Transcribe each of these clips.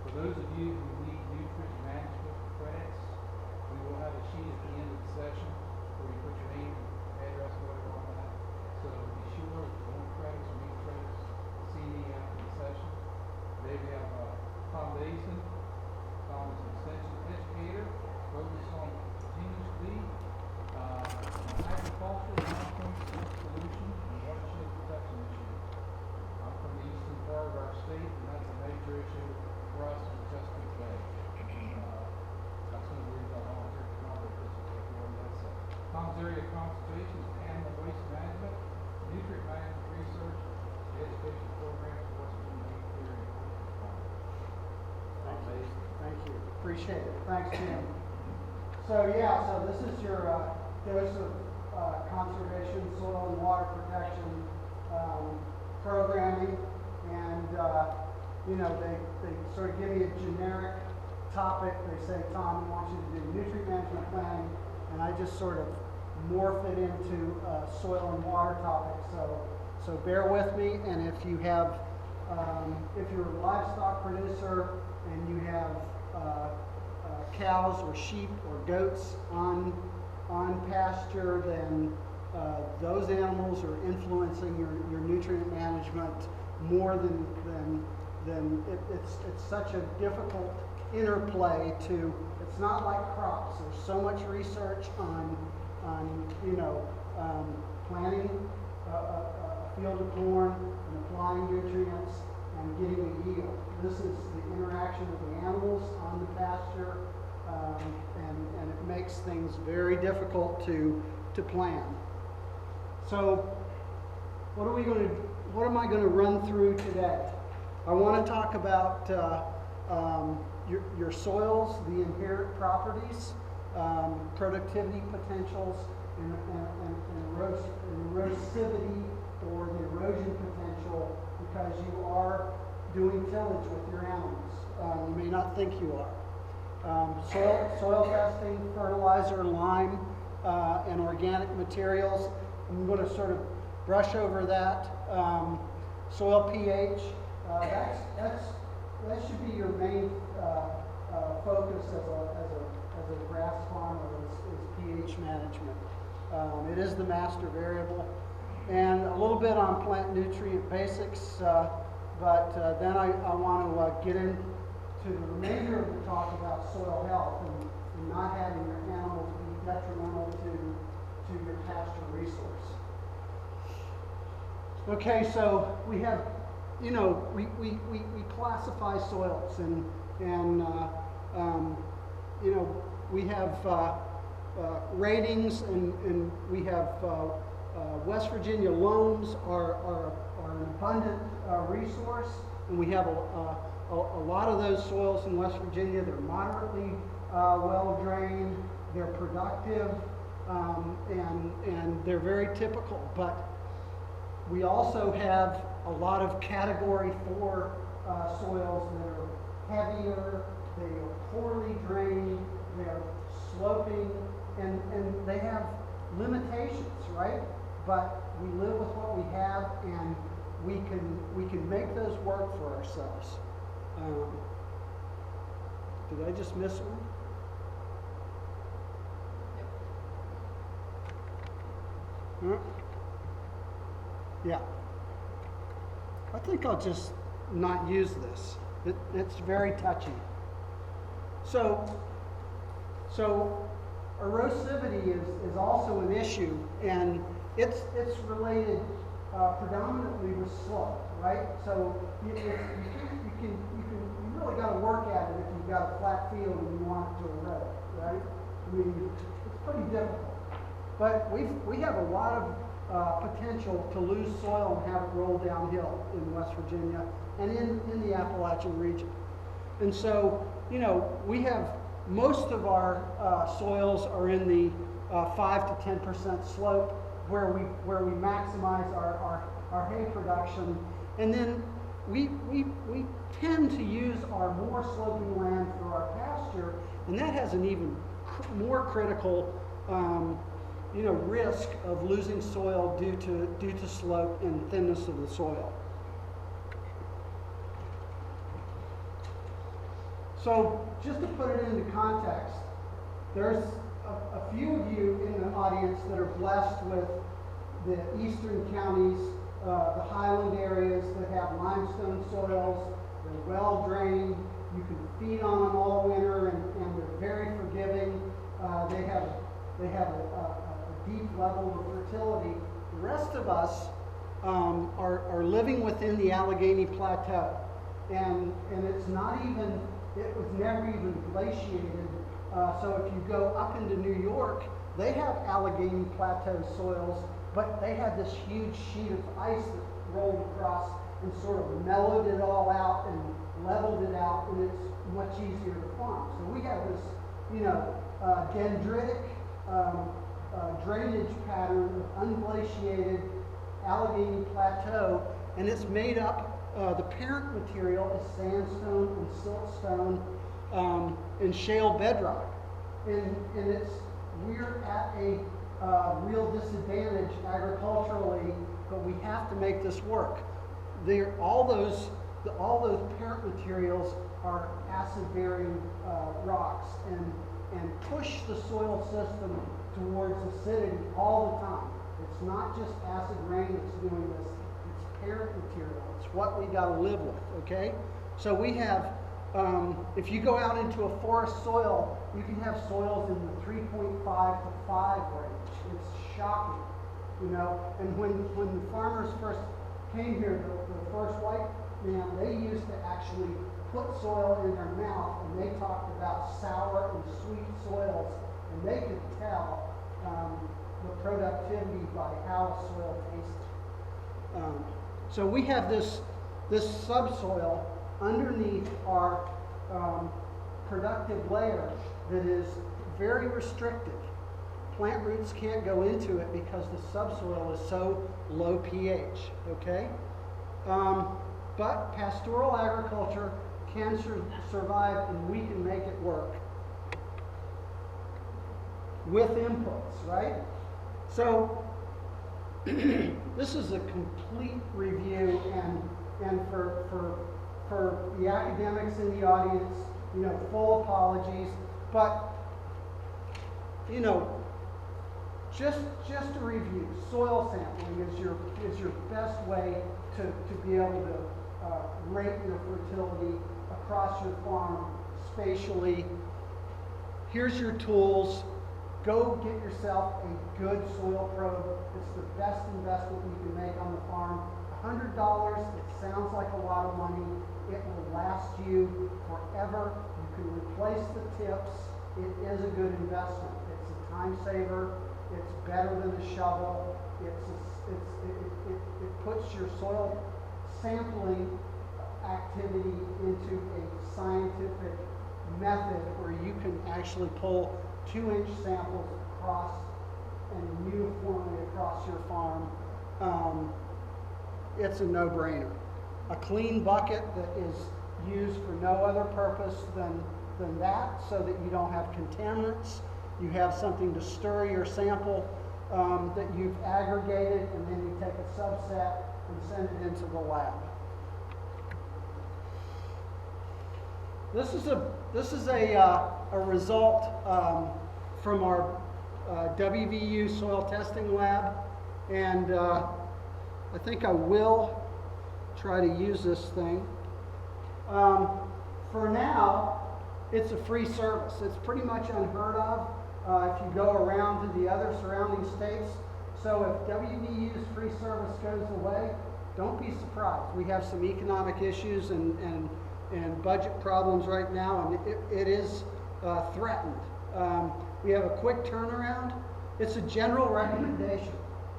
For those of you who need nutrient management credits, we will have a sheet at the end of the session where you put your name, address, whatever on that. So be sure if you want credits or need credits, see me after the session. Today we have Tom Basden. Tom is an extension educator focused on continuous feed, agriculture, long-term solution, and watershed protection issues. I'm from the eastern part of our state, and that's a major issue for us in Chesapeake Bay. That's one of the reasons I volunteered to come over this is that's Tom's area of concentration is animal waste management, nutrient management research, the education programs for Western Game Theory and Poultry Farming. Thank you. Appreciate it. Thanks, Jim. So this is your dose of conservation, soil and water protection programming, and they sort of give me a generic topic. They say, Tom, we want you to do nutrient management planning, and I just sort of morph it into soil and water topic. So bear with me, and if you have, if you're a livestock producer and you have cows or sheep or goats on pasture, then those animals are influencing your nutrient management more than it's such a difficult interplay to. It's not like crops. There's so much research on planting a field of corn and applying nutrients and getting a yield. This is the interaction with the animals on the pasture, and it makes things very difficult to plan. So, what am I going to run through today? I want to talk about your soils, the inherent properties, productivity potentials, and erosivity, or the erosion potential, because you are doing tillage with your animals. You may not think you are. Soil testing, fertilizer, lime, and organic materials. I'm going to sort of brush over that. Soil pH. That should be your main focus as a grass farmer is pH management. It is the master variable, and a little bit on plant nutrient basics. But then I want to get into the remainder of the talk about soil health and not having your animals be detrimental to your pasture resource. Okay, so we have, we classify soils and we have ratings, and we have West Virginia loams are an abundant resource, and we have a lot of those soils in West Virginia. They're moderately well drained, they're productive, and they're very typical. But we also have a lot of Category 4 soils that are heavier, they are poorly drained, they're sloping, and they have limitations, right? But we live with what we have, and we can make those work for ourselves. Did I just miss one? Huh? Yeah. I think I'll just not use this. It's very touchy. So erosivity is also an issue, and it's related predominantly with slope, right? So you really got to work at it if you've got a flat field and you want it to erode, right? I mean, it's pretty difficult. But we have a lot of potential to lose soil and have it roll downhill in West Virginia and in the Appalachian region. And so, we have most of our soils are in the 5 to 10% slope where we maximize our hay production, and then we tend to use our more sloping land for our pasture, and that has an even more critical risk of losing soil due to slope and thinness of the soil. So just to put it into context, there's a few of you in the audience that are blessed with the eastern counties, the highland areas that have limestone soils. They're well drained. You can feed on them all winter, and they're very forgiving. They have a deep level of fertility. The rest of us are living within the Allegheny Plateau, and it's not even, it was never even glaciated. So if you go up into New York, they have Allegheny Plateau soils, but they had this huge sheet of ice that rolled across and sort of mellowed it all out and leveled it out, and it's much easier to farm. So we have this, dendritic drainage pattern of unglaciated Allegheny Plateau, and it's made up, the parent material is sandstone and siltstone and shale bedrock. And we're at a real disadvantage agriculturally, but we have to make this work. All those parent materials are acid-bearing rocks and push the soil system towards acidity all the time. It's not just acid rain that's doing this, it's parent material. It's what we got to live with, okay? So we have, if you go out into a forest soil, you can have soils in the 3.5 to 5 range. It's shocking, And when the farmers first came here, the first white man, they used to actually put soil in their mouth, and they talked about sour and sweet soils, and they could tell the productivity by how a soil tasted. So we have this subsoil underneath our productive layer that is very restrictive. Plant roots can't go into it because the subsoil is so low pH, okay? But pastoral agriculture can survive, and we can make it work with inputs, right? So this is a complete review, and for the academics in the audience, full apologies, but just to review, soil sampling is your best way to be able to rate your fertility across your farm spatially. Here's your tools. Go get yourself a good soil probe. It's the best investment you can make on the farm. $100, it sounds like a lot of money. It will last you forever. You can replace the tips. It is a good investment. It's a time saver. It's better than a shovel. It puts your soil sampling activity into a scientific method where you can actually pull 2-inch samples across and uniformly across your farm. It's a no-brainer. A clean bucket that is used for no other purpose than that, so that you don't have contaminants. You have something to stir your sample that you've aggregated, and then you take a subset and send it into the lab. This is a result from our WVU soil testing lab, and I think I will try to use this thing. For now, it's a free service. It's pretty much unheard of if you go around to the other surrounding states. So if WVU's free service goes away, don't be surprised. We have some economic issues and budget problems right now, and it is threatened. We have a quick turnaround. It's a general recommendation.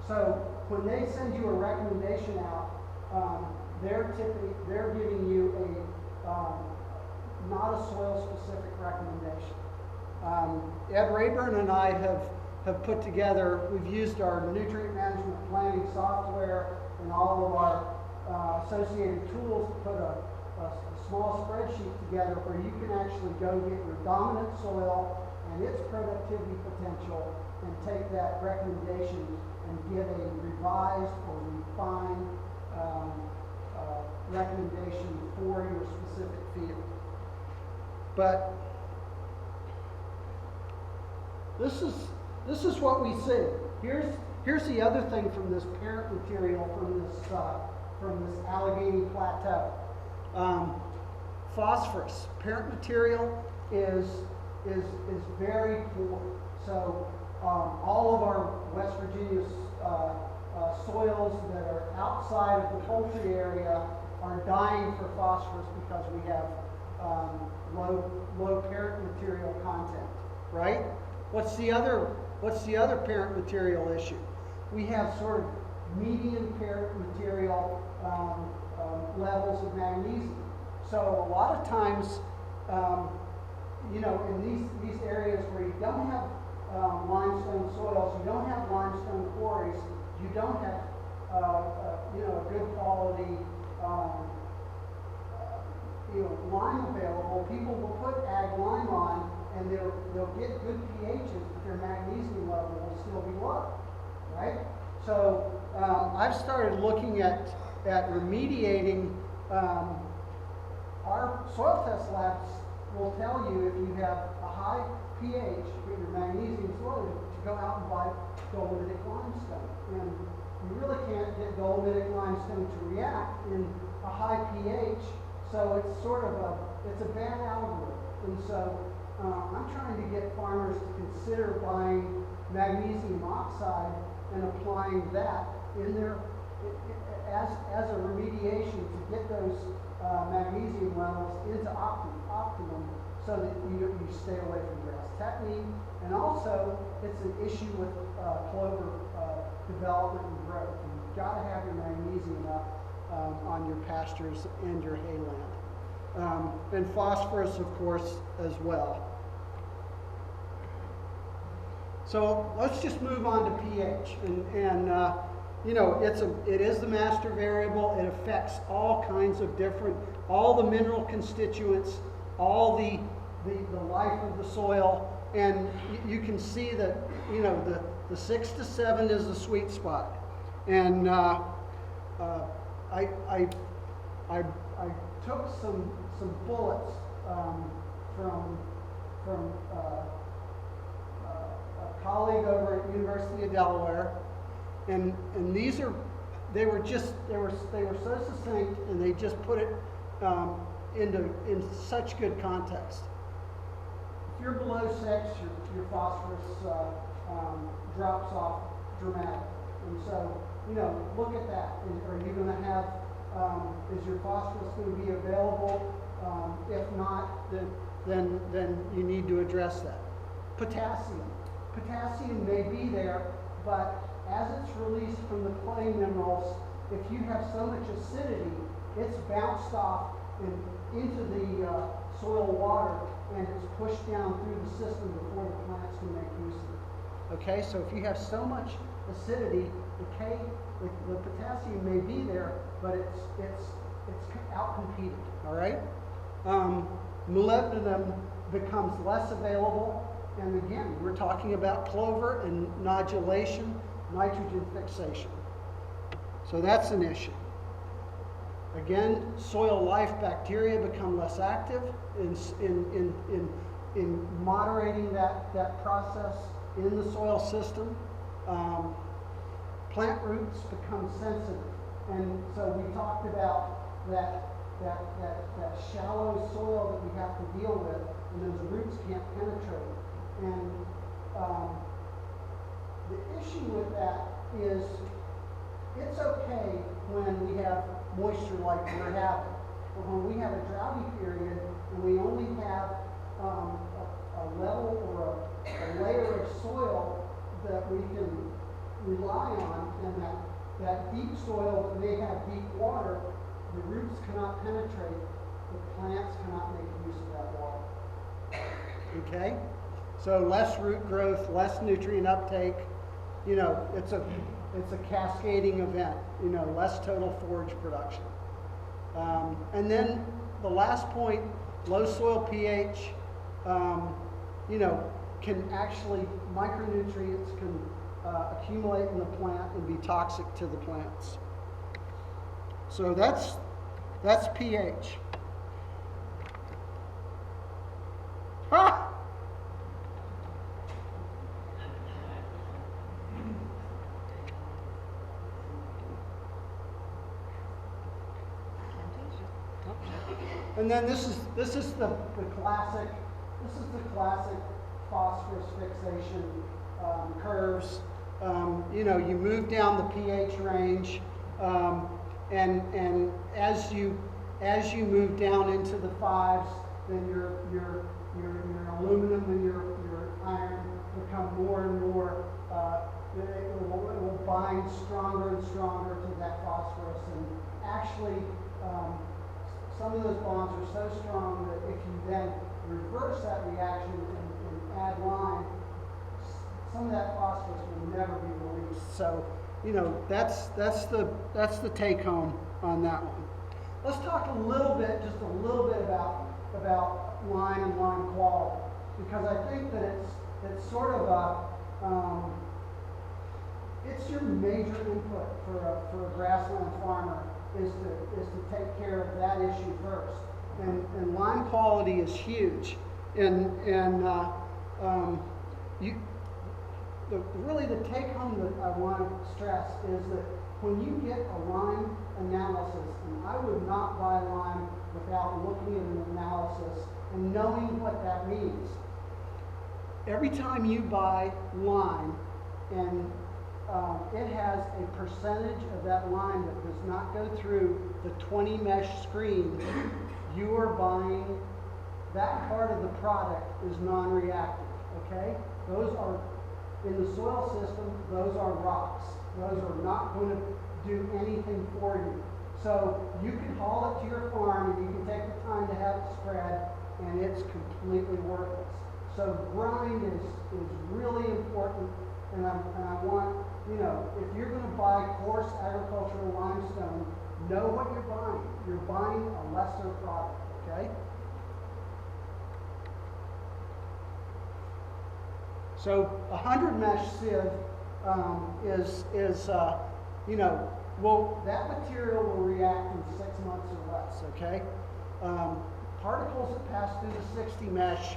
So when they send you a recommendation out, they're giving you not a soil-specific recommendation. Ed Rayburn and I have put together, we've used our nutrient management planning software and all of our associated tools to put a small spreadsheet together where you can actually go get your dominant soil and its productivity potential and take that recommendation and give a revised or refined recommendation for your specific field. But this is what we see. Here's the other thing from this parent material from this Allegheny Plateau. Phosphorus, parent material is very poor. So all of our West Virginia soils that are outside of the poultry area are dying for phosphorus because we have low parent material content, right? What's the other parent material issue? We have sort of median parent material levels of magnesium. So a lot of times, in these areas where you don't have limestone soils, you don't have limestone quarries, you don't have a good quality lime available, people will put ag lime on and they'll get good pHs, but their magnesium level will still be low, right? So I've started looking at remediating. Our soil test labs will tell you if you have a high pH but your magnesium is low, to go out and buy dolomitic limestone. And you really can't get dolomitic limestone to react in a high pH, so it's sort of it's a bad algorithm. And so I'm trying to get farmers to consider buying magnesium oxide and applying that in their as a remediation to get those magnesium levels into optimum, so that you stay away from grass technique. And also, it's an issue with clover development and growth. You've got to have your magnesium up on your pastures and your hayland. And phosphorus, of course, as well. So let's just move on to pH. It is the master variable. It affects all kinds of all the mineral constituents, all the life of the soil. And you can see that, the 6 to 7 is the sweet spot. And I took some bullets from a colleague over at University of Delaware, and they were so succinct, and they just put it in such good context. If you're below 6, your phosphorus drops off dramatically. And so, look at that. Are you going to have, is your phosphorus going to be available? If not, then you need to address that. Potassium may be there, but as it's released from the clay minerals, if you have so much acidity, it's bounced off into the soil water, and it's pushed down through the system before the plants can make use of it. Okay, so if you have so much acidity, the potassium may be there, but it's outcompeted. All right, molybdenum becomes less available, and again, we're talking about clover and nodulation, nitrogen fixation. So that's an issue. Again, soil life bacteria become less active in moderating that process in the soil system. Plant roots become sensitive, and so we talked about that shallow soil that we have to deal with, and those roots can't penetrate. And the issue with that is it's okay when we have moisture like we're having, but when we have a droughty period and we only have a level or a layer of soil that we can rely on, and that deep soil that may have deep water, the roots cannot penetrate, the plants cannot make use of that water. Okay? So less root growth, less nutrient uptake, it's a cascading event, less total forage production. And then the last point, low soil pH, can actually, micronutrients can accumulate in the plant and be toxic to the plants. So that's pH. And then this is the classic phosphorus fixation curves. You know, you move down the pH range, and as you move down into the 5s, then your aluminum and your iron become more and more. It will bind stronger and stronger to that phosphorus, and actually, some of those bonds are so strong that if you then reverse that reaction and add lime, some of that phosphorus will never be released. So, you know, that's the take home on that one. Let's talk just a little bit about lime and lime quality, because I think that it's sort of it's your major input for a grassland farmer is to take care of that issue first. And lime quality is huge. And really the take home that I want to stress is that when you get a lime analysis, and I would not buy lime without looking at an analysis and knowing what that means. Every time you buy lime and it has a percentage of that lime that does not go through the 20 mesh screen, you are buying that part of the product is non-reactive, okay? Those are, in the soil system, those are rocks. Those are not going to do anything for you. So you can haul it to your farm and you can take the time to have it spread, and it's completely worthless. So grind is really important, and I want, you know, if you're going to buy coarse agricultural limestone, know what you're buying. You're buying a lesser product, okay? So a 100 mesh sieve you know, that material will react in 6 months or less, okay? Particles that pass through the 60 mesh,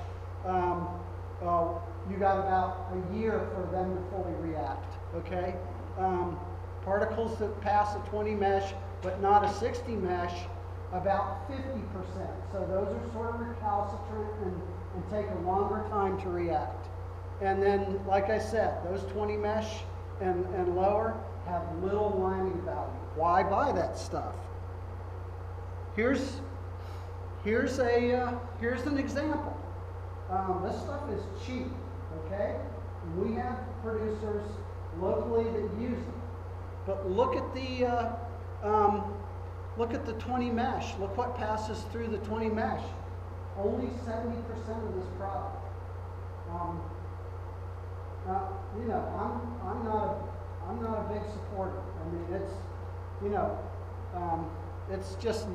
you got about a year for them to fully react, okay? Particles that pass a 20 mesh, but not a 60 mesh, about 50%. So those are sort of recalcitrant and take a longer time to react. And then, like I said, those 20 mesh and lower have little liming value. Why buy that stuff? Here's an example. This stuff is cheap, okay? We have producers locally that use it. But look at the 20 mesh. Look what passes through the 20 mesh. Only 70% of this product. You know, I'm not a big supporter. I mean, it's, you know, it's just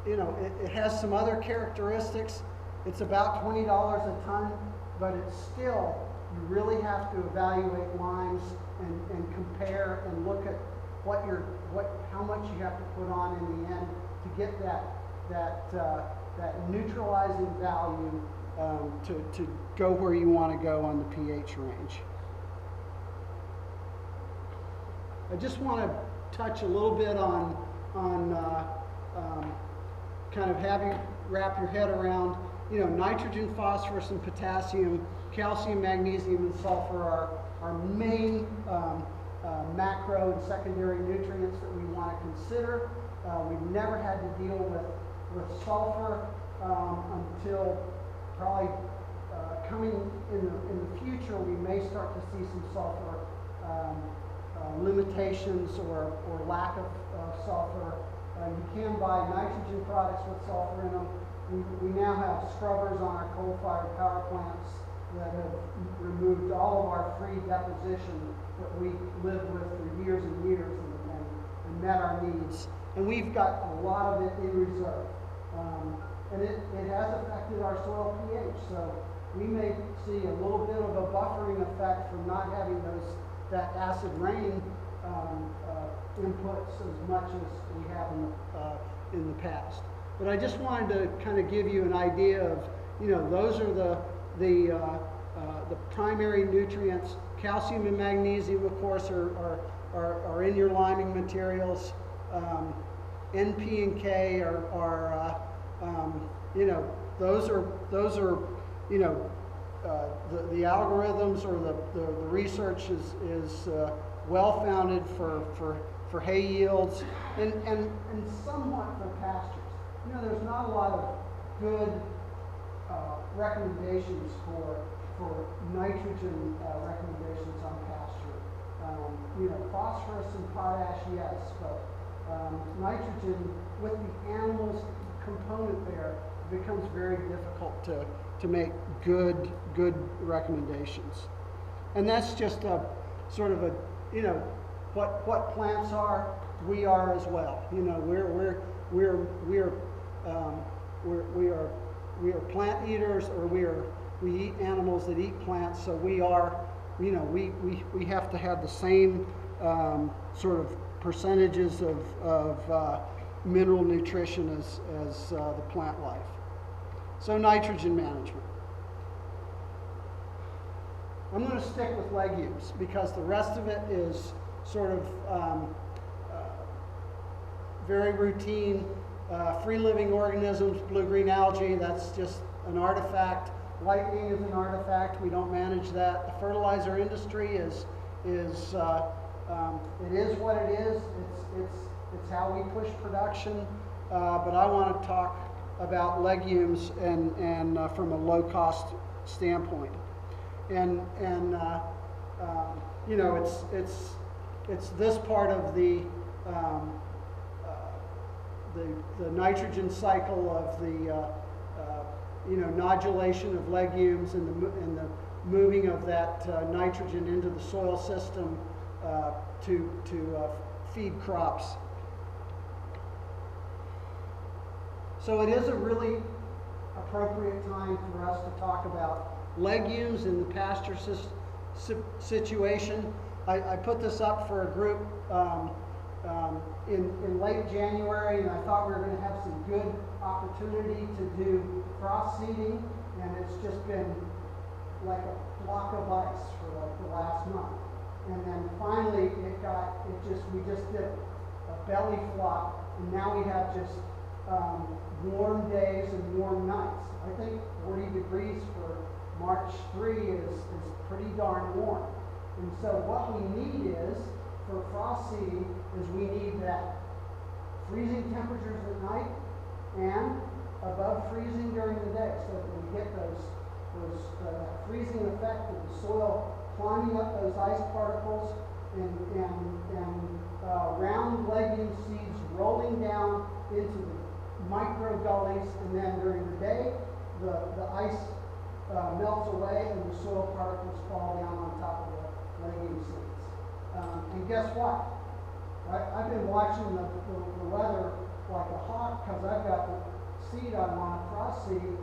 you know, it has some other characteristics. It's about $20 a ton, but it's still, you really have to evaluate limes and compare and look at how much you have to put on in the end to get that neutralizing value to go where you want to go on the pH range. I just want to touch a little bit on kind of have you wrap your head around, you know, nitrogen, phosphorus, and potassium, calcium, magnesium, and sulfur are our main macro and secondary nutrients that we want to consider. We've never had to deal with sulfur until probably coming in the future. We may start to see some sulfur limitations or lack of sulfur. You can buy nitrogen products with sulfur in them. We now have scrubbers on our coal-fired power plants that have removed all of our free deposition that we lived with for years and years and met our needs. And we've got a lot of it in reserve. And it has affected our soil pH. So we may see a little bit of a buffering effect from not having that acid rain inputs as much as we have in the past. But I just wanted to kind of give you an idea of, you know, those are the primary nutrients. Calcium and magnesium, of course, are in your liming materials. NP and K you know, those are you know, the algorithms or the research is well-founded for hay yields and somewhat for pastures. You know, there's not a lot of good recommendations for nitrogen recommendations on pasture. You know, phosphorus and potash, yes, but nitrogen with the animals component there becomes very difficult to make good recommendations. And that's just a sort of a, you know, what plants are, we are as well. You know, we are plant eaters, or we eat animals that eat plants, so we are, you know, we have to have the same sort of percentages of mineral nutrition as the plant life. So nitrogen management. I'm going to stick with legumes because the rest of it is sort of very routine. Free-living organisms, blue-green algae, that's just an artifact. Lightning is an artifact. We don't manage that. The fertilizer industry it is what it is. It's how we push production. But I want to talk about legumes and from a low-cost standpoint. And you know, it's this part of the nitrogen cycle of the you know, nodulation of legumes and the moving of that nitrogen into the soil system to feed crops. So it is a really appropriate time for us to talk about legumes in the pasture situation. I put this up for a group in late January, and I thought we were going to have some good opportunity to do frost seeding, and it's just been like a block of ice for like the last month. And then finally we just did a belly flop, and now we have just warm days and warm nights. I think 40 degrees for March 3 is pretty darn warm. And so what we need is, for frost seeding, is we need that freezing temperatures at night and above freezing during the day, so that we get those freezing effect of the soil climbing up those ice particles and round legume seeds rolling down into the micro gullies, and then during the day the ice melts away and the soil particles fall down on top of the legume seeds. And guess what? I've been watching the weather like a hawk, because I've got the seed I want to frost seed,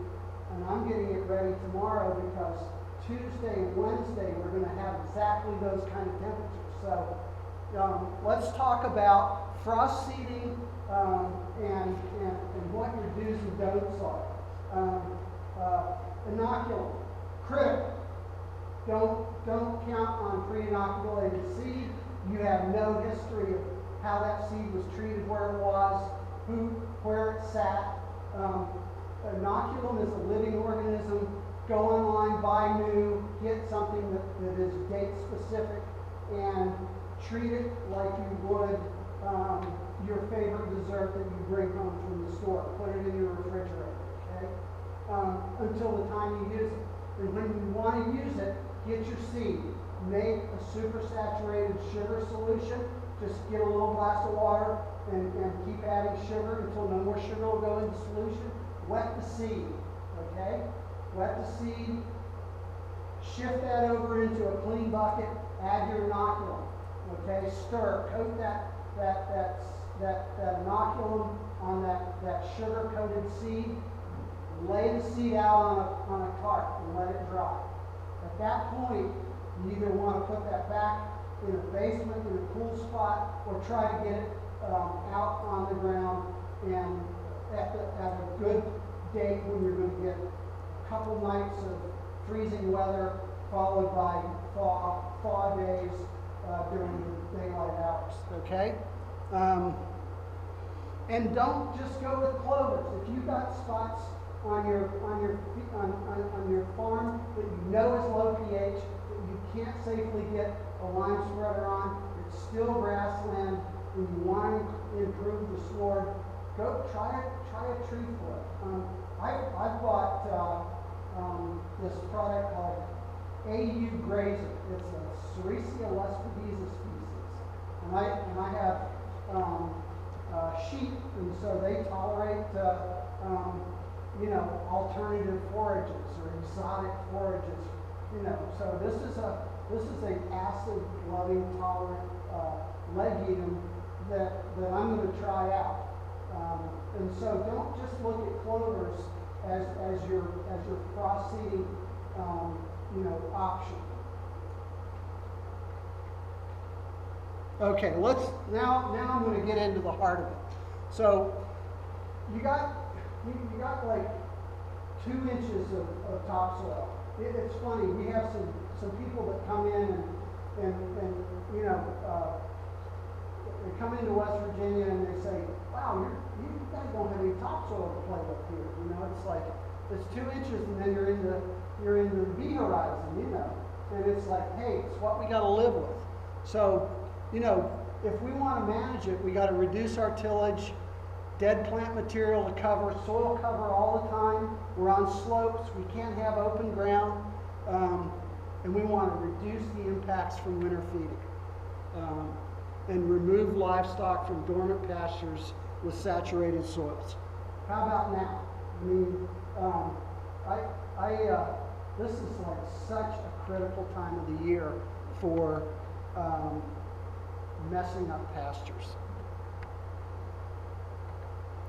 and I'm getting it ready tomorrow because Tuesday and Wednesday we're going to have exactly those kind of temperatures. So let's talk about frost seeding and what your do's and don'ts are. Inoculum, critical. Don't count on pre-inoculated seed. You have no history of how that seed was treated, where it was, where it sat. Inoculum is a living organism. Go online, buy new, get something that is date specific, and treat it like you would your favorite dessert that you bring home from the store. Put it in your refrigerator, okay? Until the time you use it. And when you want to use it, get your seed. Make a supersaturated sugar solution. Just get a little glass of water and keep adding sugar until no more sugar will go into solution. Wet the seed, okay? Wet the seed. Shift that over into a clean bucket. Add your inoculum, okay? Stir. Coat that inoculum on that sugar-coated seed. Lay the seed out on a cart and let it dry. At that point, you either want to put that back in a basement in a cool spot, or try to get it out on the ground and at a good date when you're going to get a couple nights of freezing weather followed by thaw days during the daylight hours. Okay. And don't just go with clovers. If you've got spots on your farm that you know is low pH, that you can't safely get a lime spreader on, it's still grassland, and you want to improve the sward, go try a tree flip. I've bought this product called AU Grazer. It's a Sericea lespedeza species, and I have sheep, and so they tolerate alternative forages or exotic forages. So this is an acid loving tolerant legume that I'm going to try out. And so don't just look at clovers as your cross seeding option. Okay, now I'm going to get into the heart of it. So you got like 2 inches of topsoil. It's funny, we have some people that come in and they come into West Virginia and they say, wow, you guys don't have any topsoil to play with here. It's like, it's 2 inches and then you're in the V horizon, and it's like, hey, it's what we got to live with. So, if we want to manage it, we got to reduce our tillage, dead plant material to cover, soil cover all the time. We're on slopes, we can't have open ground, and we want to reduce the impacts from winter feeding, and remove livestock from dormant pastures with saturated soils. How about now? I mean, this is like such a critical time of the year for messing up pastures.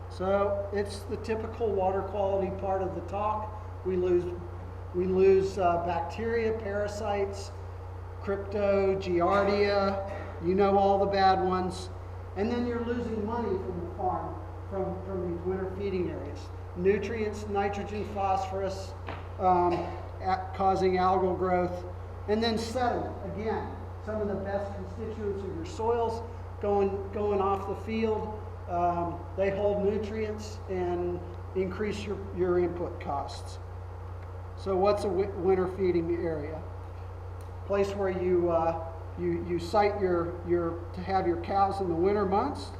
So it's the typical water quality part of the talk. We lose bacteria, parasites, crypto, giardia, all the bad ones. And then you're losing money from the farm from these winter feeding areas. Nutrients, nitrogen, phosphorus, causing algal growth. And then sediment, again, some of the best constituents of your soils going off the field. They hold nutrients and increase your input costs. So what's a winter feeding area? Place where you site to have your cows in the winter months.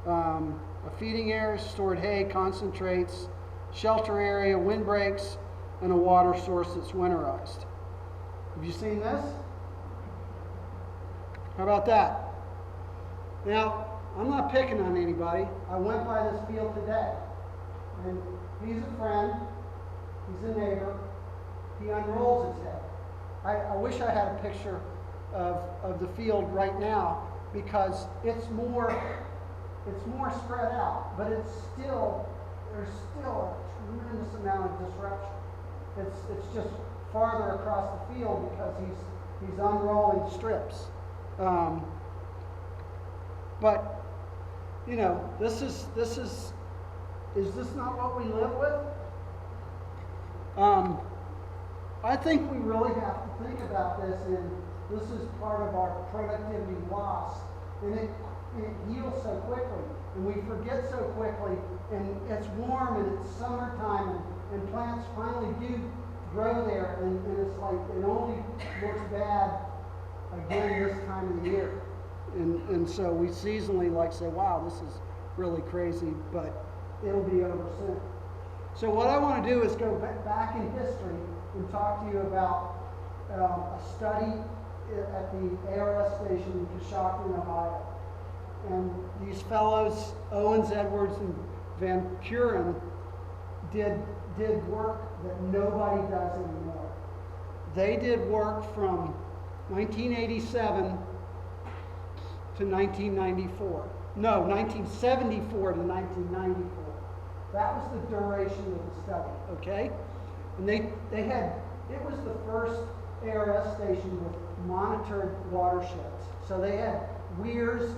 A feeding area, stored hay, concentrates, shelter area, windbreaks, and a water source that's winterized. Have you seen this? How about that? Now, I'm not picking on anybody. I went by this field today, and he's a friend, he's a neighbor, he unrolls his head. I wish I had a picture of the field right now, because it's more spread out, but there's still a tremendous amount of disruption. It's just farther across the field because he's unrolling strips. But this is this not what we live with? I think we really have to think about this, and this is part of our productivity loss, and it heals so quickly, and we forget so quickly, and it's warm and it's summertime, and plants finally do grow there, and it's like it only looks bad again this time of the year. And so we seasonally say, wow, this is really crazy, but it'll be over soon. So what I want to do is go back in history and talk to you about a study at the ARS station in Coshocton, Ohio. And these fellows, Owens, Edwards, and Van Kuren, did work that nobody does anymore. They did work from 1987 to 1994. No, 1974 to 1994. That was the duration of the study, okay? And they had, it was the first ARS station with monitored watersheds. So they had weirs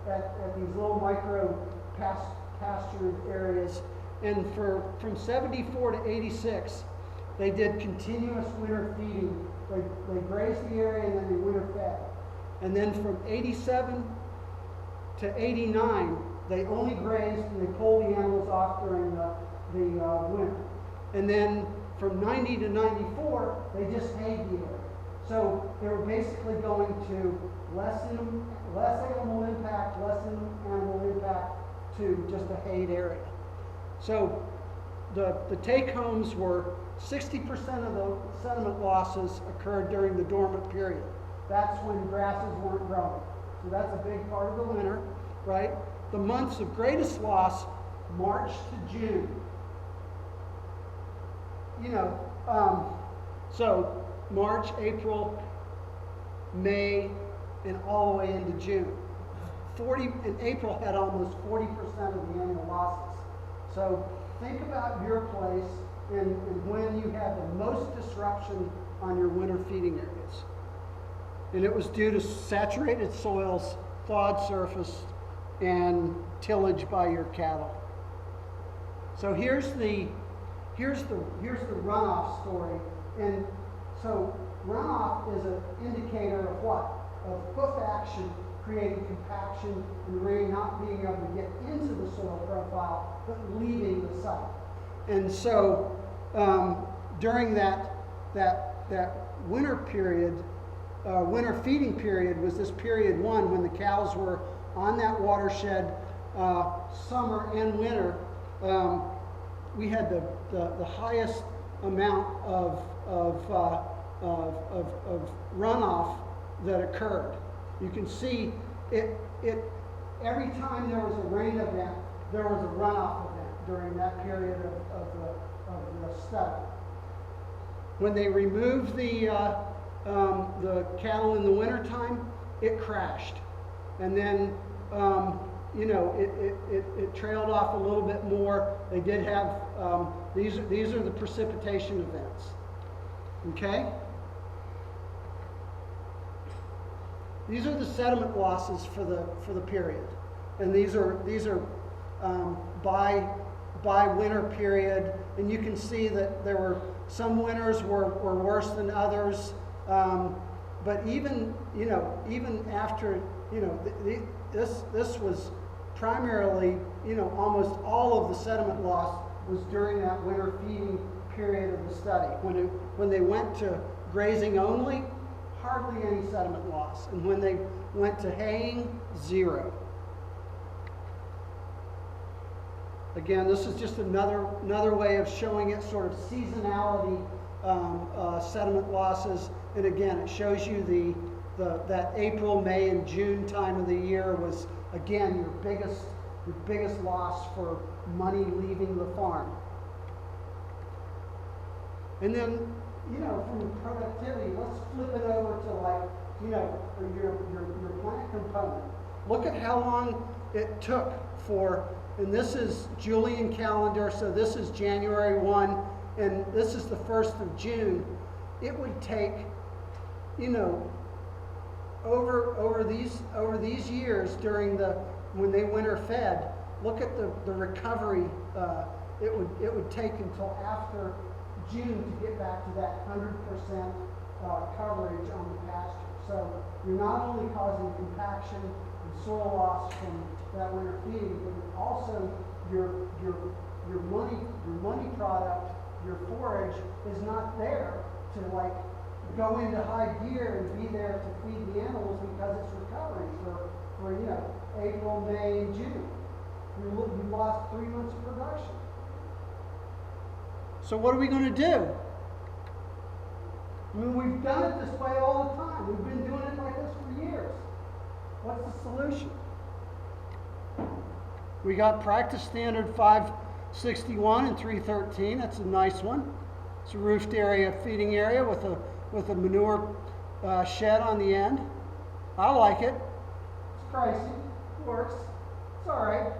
at these little micro pastured areas. And from 74 to 86, they did continuous winter feeding. They grazed the area and then they winter fed. And then from 87 to 89, They only grazed and they pulled the animals off during the winter. And then from 90 to 94, they just hayed the area. So they were basically going to less animal impact, less animal impact to just a hayed area. So the take-homes were 60% of the sediment losses occurred during the dormant period. That's when grasses weren't growing. So that's a big part of the winter, right? The months of greatest loss, March to June. You know, so March, April, May, and all the way into June. And April had almost 40% of the annual losses. So think about your place and when you had the most disruption on your winter feeding areas. And it was due to saturated soils, thawed surface, and tillage by your cattle. So here's the runoff story. And so runoff is an indicator of what? Of hoof action creating compaction and rain not being able to get into the soil profile, but leaving the site. And so during that winter period, winter feeding period was this period one when the cows were on that watershed summer and winter. We had the highest amount of runoff that occurred. You can see it every time there was a rain event, there was a runoff event during that period of the study. When they removed the cattle in the wintertime, it crashed. And then, you know, it trailed off a little bit more. They did have, these are the precipitation events. Okay? These are the sediment losses for the period. And these are by winter period. And you can see that there were some winters were worse than others. But even after, this was primarily, almost all of the sediment loss was during that winter feeding period of the study. When they went to grazing only, hardly any sediment loss. And when they went to haying, zero. Again, this is just another way of showing it, sort of seasonality sediment losses. And again, it shows you that April, May, and June time of the year was, again, your biggest loss for money leaving the farm. And then, from productivity, let's flip it over to your plant component. Look at how long it took for, and this is Julian calendar, so this is January 1, and this is the 1st of June. It would take, over these years when they winter fed, look at the recovery. It would take until after June to get back to that 100% coverage on the pasture. So you're not only causing compaction and soil loss from that winter feeding, but also your money product, your forage is not there to go into high gear and be there to feed the animals because it's recovering for April, May, and June. You lost 3 months of production. So what are we going to do? I mean, we've done it this way all the time. We've been doing it like this for years. What's the solution? We got practice standard 561 and 313. That's a nice one. It's a roofed area, feeding area with a manure shed on the end. I like it. It's pricey. It works. It's all right.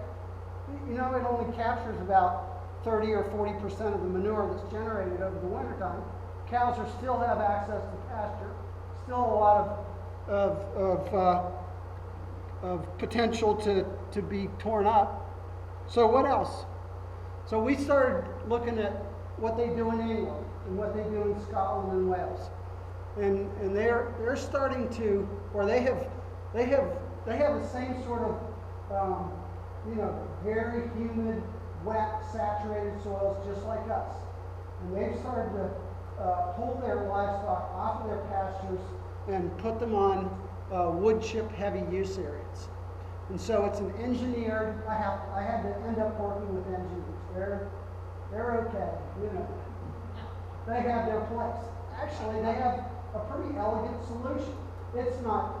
It only captures about 30 or 40% of the manure that's generated over the wintertime. Cows still have access to pasture. Still a lot of potential to be torn up. So what else? So we started looking at what they do in England and what they do in Scotland and Wales, and they're starting to, or they have the same sort of very humid, wet, saturated soils just like us. And they've started to pull their livestock off of their pastures and put them on wood chip heavy use areas. And so it's an engineered, I had to end up working with engineers. They're okay, They have their place. Actually, they have a pretty elegant solution. It's not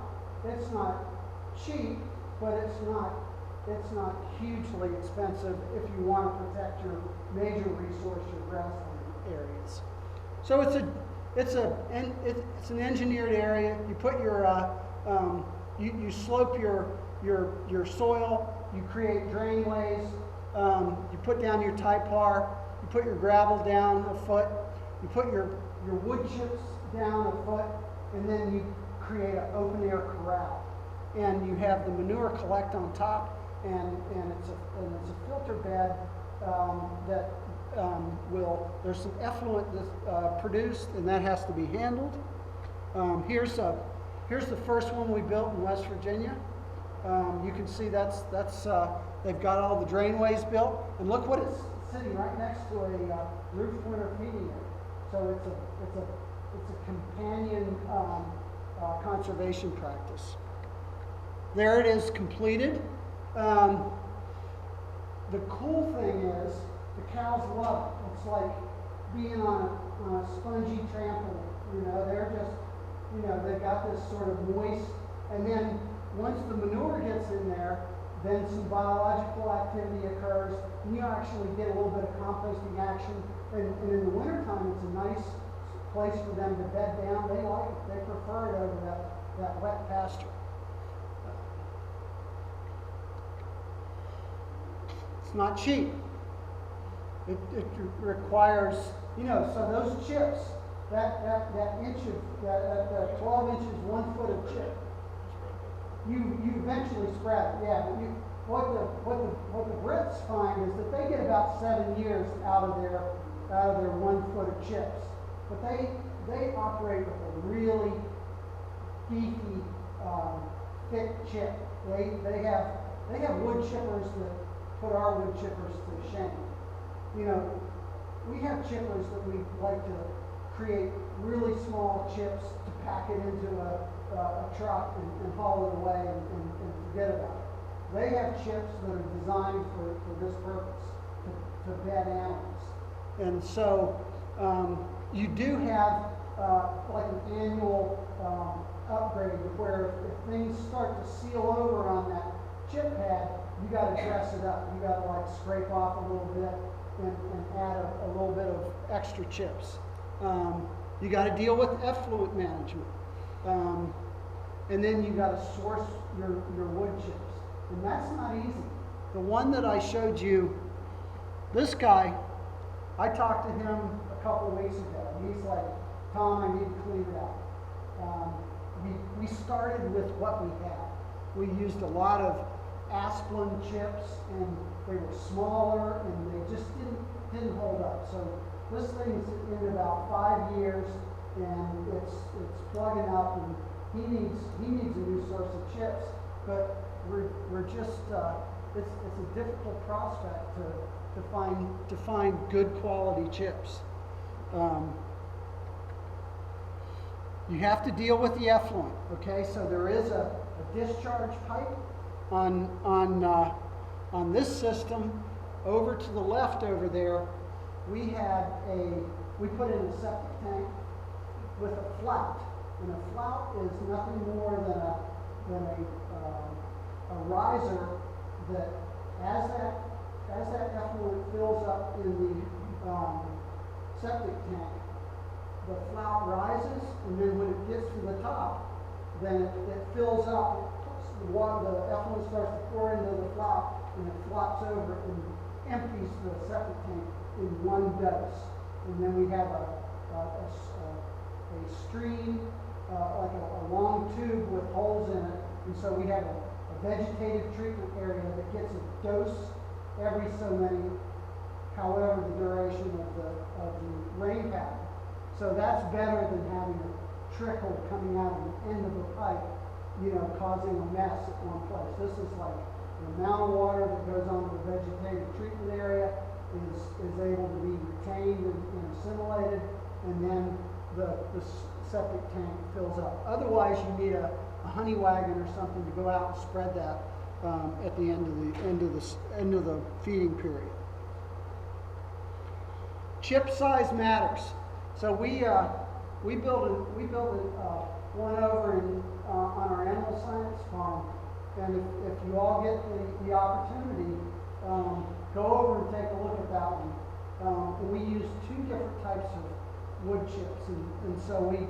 cheap, but it's not hugely expensive if you want to protect your major resource, your grassland areas. So it's an engineered area. You put your you slope your soil. You create drainways. You put down your typar. You put your gravel down a foot. You put your wood chips down a foot, and then you create an open air corral. And you have the manure collect on top, and it's a filter bed that there's some effluent that's produced, and that has to be handled. Here's the first one we built in West Virginia. You can see that's they've got all the drainways built, and look what it's sitting right next to a roof winter feeding area. So it's a companion conservation practice. There it is, completed. The cool thing is the cows love it. It's like being on a spongy trampoline. They're just, they've got this sort of moist, and then once the manure gets in there, then some biological activity occurs, and you actually get a little bit of composting action. And in the wintertime, it's a nice place for them to bed down. They like it. They prefer it over that wet pasture. It's not cheap. It requires, so those chips, that 12 inches, 1 foot of chip, you eventually spread it, yeah. But what the Brits find is that they get about 7 years out of their 1 foot of chips, but they operate with a really beefy, thick chip. They have wood chippers that put our wood chippers to shame. We have chippers that we like to create really small chips to pack it into a truck and haul it away and forget about it. They have chips that are designed for this purpose, to bed animals. And so you do have like an annual upgrade where if things start to seal over on that chip pad, you got to dress it up. You got to like scrape off a little bit and add a little bit of extra chips. You got to deal with effluent management. And then you got to source your wood chips. And that's not easy. The one that I showed you, this guy, I talked to him a couple of weeks ago. And he's like, Tom, I need to clean it out. We started with what we had. We used a lot of Asplin chips, and they were smaller, and they just didn't hold up. So this thing's in about 5 years, and it's plugging up, and he needs a new source of chips. But we're just it's a difficult prospect to find good quality chips. You have to deal with the effluent. Okay, so there is a discharge pipe on this system. Over to the left over there, we put in a septic tank with a flout, and a flout is nothing more than a riser that as that effluent fills up in the septic tank, the flout rises, and then when it gets to the top, then it fills up. The effluent starts to pour into the flout, and it flops over and empties the septic tank in one dose. And then we have a stream, like a long tube with holes in it, and so we have a vegetative treatment area that gets a dose every so many, however the duration of the rain pattern. So that's better than having a trickle coming out of the end of the pipe, causing a mess at one place. This is like The amount of water that goes onto the vegetative treatment area is able to be retained and assimilated, and then the septic tank fills up. Otherwise, you need a honey wagon or something to go out and spread that at the end of the feeding period. Chip size matters. So we built one over on our animal science farm, and if you all get the opportunity, go over and take a look at that one. And we used two different types of wood chips, and so we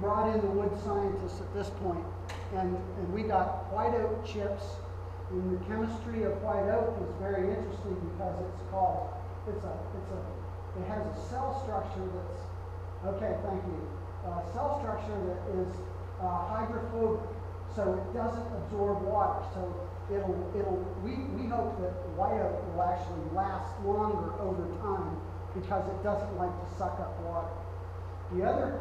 brought in the wood scientists at this point, and we got white oak chips. And the chemistry of white oak is very interesting because it has a cell structure that's, okay, thank you, cell structure that is hydrophobic, so it doesn't absorb water. So we hope that white oak will actually last longer over time because it doesn't like to suck up water. The other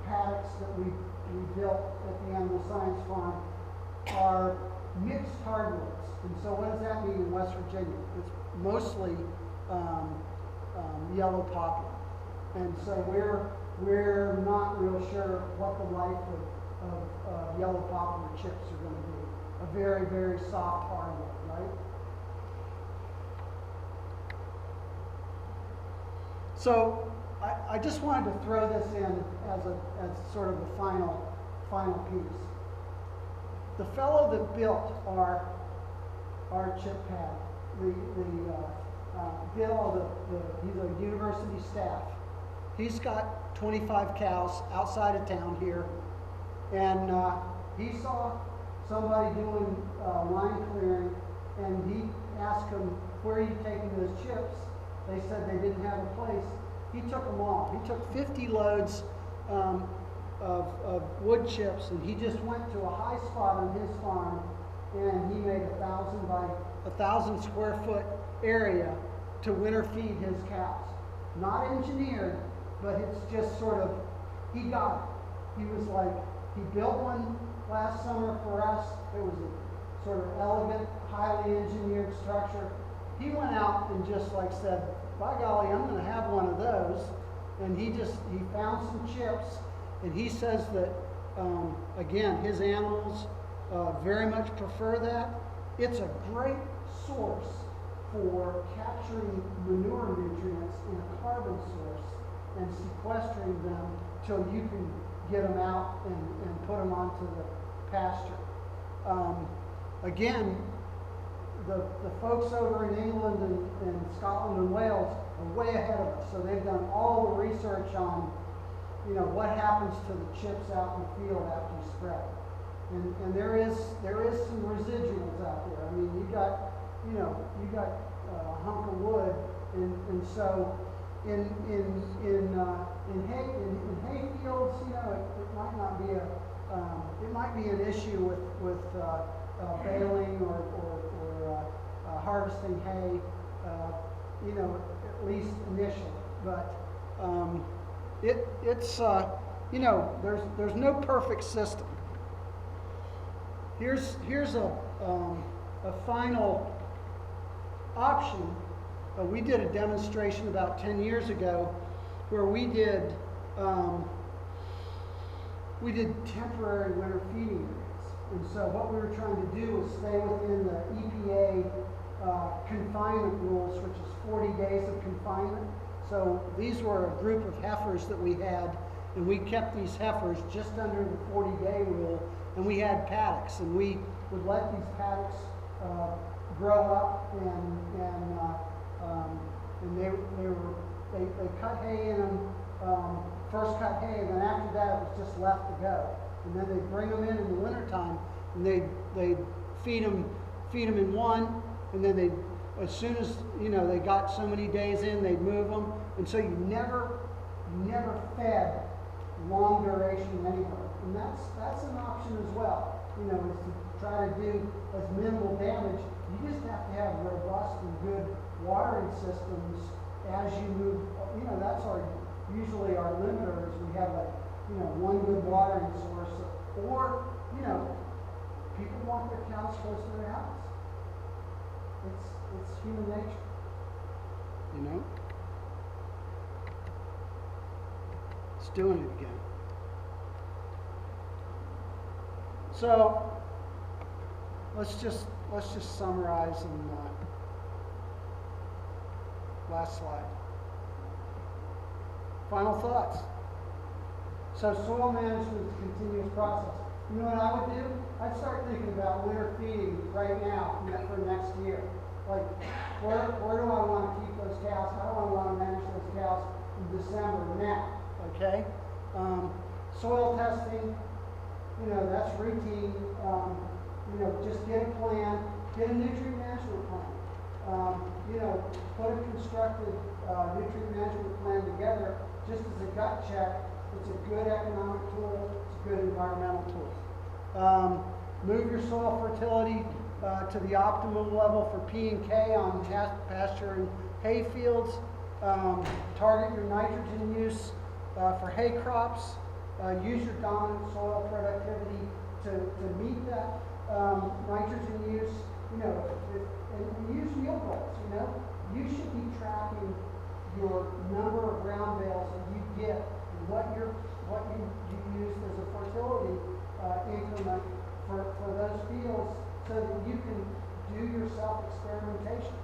paddocks that we built at the Animal Science Farm are mixed hardwoods. And so what does that mean in West Virginia? It's mostly yellow poplar. And so we're not real sure what the life of yellow poplar chips are going to be. A very, very soft hardwood, right? So I just wanted to throw this in as sort of the final piece. The fellow that built our chip pad, he's a university staff. He's got 25 cows outside of town here, and he saw somebody doing line clearing, and he asked them, "Where are you taking those chips?" They said they didn't have a place. He took them all. He took 50 loads of wood chips, and he just went to a high spot on his farm, and he made 1,000 by 1,000 square foot area to winter feed his cows. Not engineered, but it's just sort of, he got it. He was like, he built one last summer for us. It was a sort of elegant, highly engineered structure. He went out and just like said, by golly, I'm going to have one of those. And he found some chips, and he says that, again, his animals very much prefer that. It's a great source for capturing manure nutrients in a carbon source and sequestering them till you can get them out and put them onto the pasture. Again, the folks over in England and Scotland and Wales are way ahead of us. So they've done all the research on, what happens to the chips out in the field after you spread. And there is some residuals out there. I mean, you got a hunk of wood, and so in hay fields, it might not be it might be an issue with baling or harvesting hay, at least initially. But there's no perfect system. Here's a final option. We did a demonstration about 10 years ago where we did temporary winter feeding areas. And so what we were trying to do was stay within the EPA confinement rules, which is 40 days of confinement. So these were a group of heifers that we had, and we kept these heifers just under the 40-day rule, and we had paddocks, and we would let these paddocks grow up, and they cut hay in them, first cut hay, and then after that it was just left to go. And then they'd bring them in the wintertime, and they'd feed them in one, and then as soon as they got so many days in, they'd move them, and so you never fed long duration anywhere. And that's an option as well. Is to try to do as minimal damage. You just have to have robust and good watering systems as you move. That's usually our limiters. We have one good watering source, or people want their cows close to their house. It's human nature, you know? It's doing it again. So let's just summarize and last slide. Final thoughts. So soil management is a continuous process. You know what I would do? I'd start thinking about winter feeding right now for next year. Like, where do I want to keep those cows? How do I want to manage those cows in December now? Okay? Soil testing, you know, that's routine. You know, just get a plan, get a nutrient management plan. You know, put a constructed nutrient management plan together just as a gut check. It's a good economic tool. It's a good environmental tool. Move your soil fertility to the optimum level for P and K on pasture and hay fields. Target your nitrogen use for hay crops. Use your dominant soil productivity to meet that nitrogen use. You know, and use yield goals. You know, you should be tracking your number of ground bales that you get, and what you used as a fertility increment for those fields, so that you can do your self-experimentation.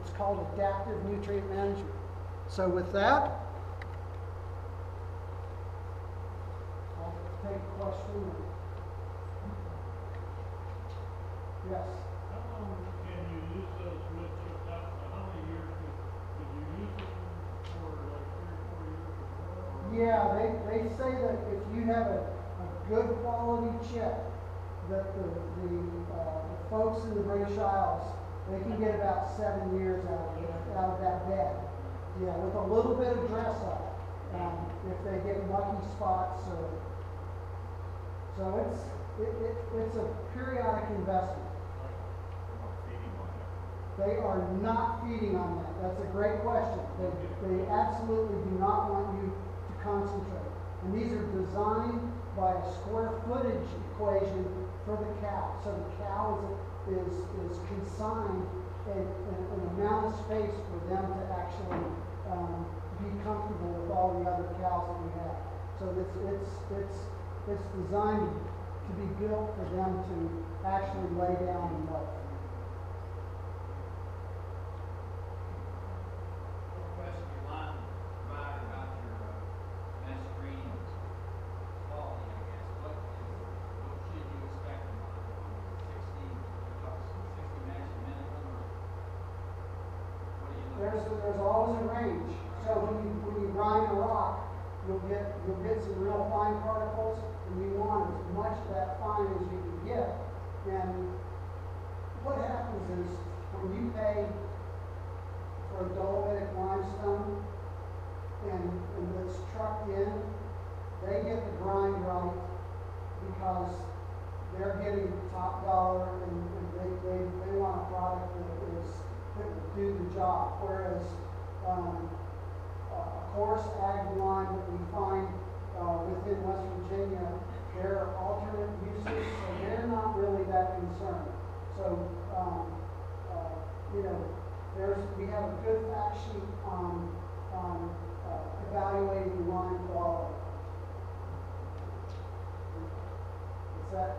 It's called adaptive nutrient management. So with that, I'll take a question. Yes. How long can you use those wood chips out? How many years could you use them for, like 3 or 4 years or more? Yeah, they say that if you have a good quality chip, that the folks in the British Isles, they can get about 7 years out of that bed. Yeah, with a little bit of dress up, if they get lucky spots or. So it's a periodic investment. They are not feeding on that. That's a great question. They absolutely do not want you to concentrate. And these are designed by a square footage equation for the cow. So the cow is consigned an amount of space for them to actually be comfortable with all the other cows that we have. So it's designed to be built for them to actually lay down and milk. There's always a range. So when you grind a rock, you'll get some real fine particles, and you want as much of that fine as you can get. And what happens is when you pay for a dolomitic limestone and it's trucked in, they get the grind right because they're getting top dollar, and they want a product that will do the job. Whereas a coarse ag lime that we find within West Virginia, there are alternate uses, so they're not really that concerned. So you know, we have a good fact sheet on evaluating lime quality. Is that?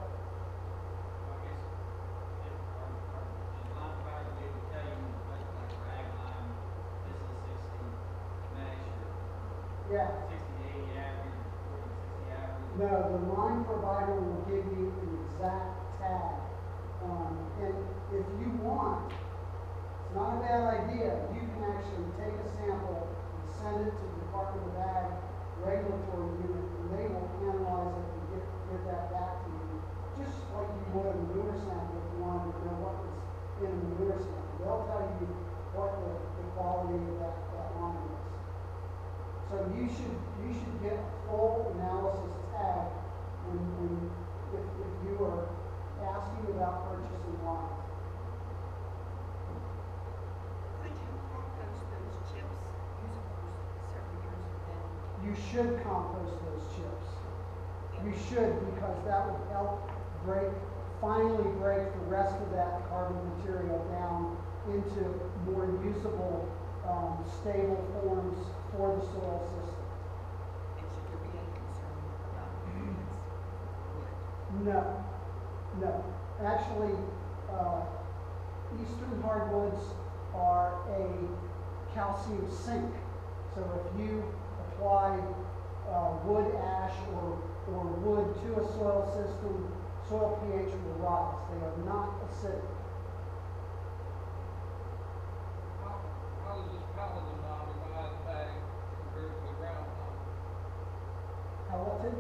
Yeah. 60 to 80 average, 40 to 60 average. No, the line provider will give you an exact tag. And if you want, it's not a bad idea, you can actually take a sample and send it to the Department of Ag regulatory unit, and they will analyze it and get that back to you, just like you would a manure sample if you wanted to know what was in a manure sample. They'll tell you what the quality of that line is. So you should get a full analysis tag if you are asking about purchasing lines. Could you compost those chips, use them for several years, and then? You should compost those chips. You should, because that would help break finally break the rest of that carbon material down into more usable, stable forms for the soil system. And should there be any concern about maintenance for wood? No, no. Actually, eastern hardwoods are a calcium sink. So if you apply wood ash or wood to a soil system, soil pH will rise. They are not acidic. How does this Paladin non-revised bag compare to the ground one? Pelleted,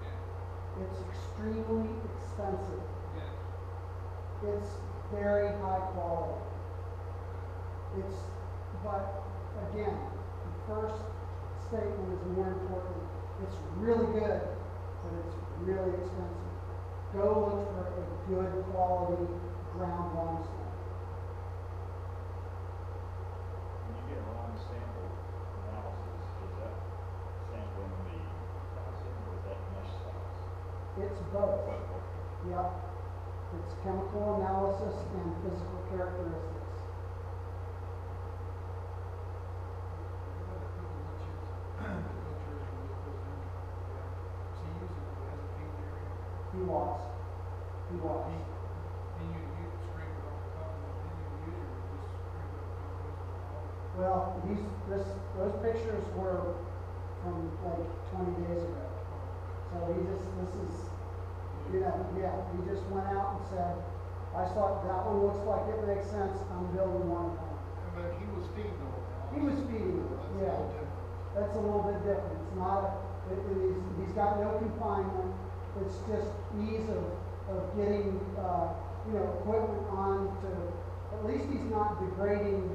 Yeah, it's extremely expensive. yes. It's very high quality. But again, the first statement is more important. It's really good, but it's really expensive. Go look for a good quality ground limestone. When you get a line sample analysis, is that sampling the calcium or is that mesh size? It's both. Both. Yep. It's chemical analysis and physical characteristics. He was. He was. Then you scrape it off the top and then you use it, or just scrape it off. Well, those pictures were from like 20 days ago. So he just went out and said, I thought that one looks like it makes sense, I'm building one of them. But he was feeding all that. He was feeding it, yeah. That's a little bit different. It's not, he's got no confinement. It's just ease of getting, equipment on to, at least he's not degrading,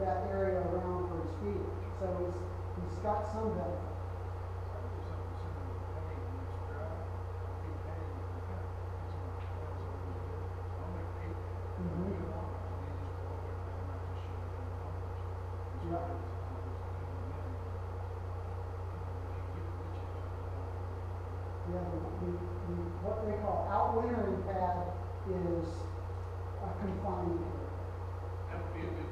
that area around for his feed. So he's got some benefit. Yeah. Yeah, what they call outwintering pad is a confining area. That would be a good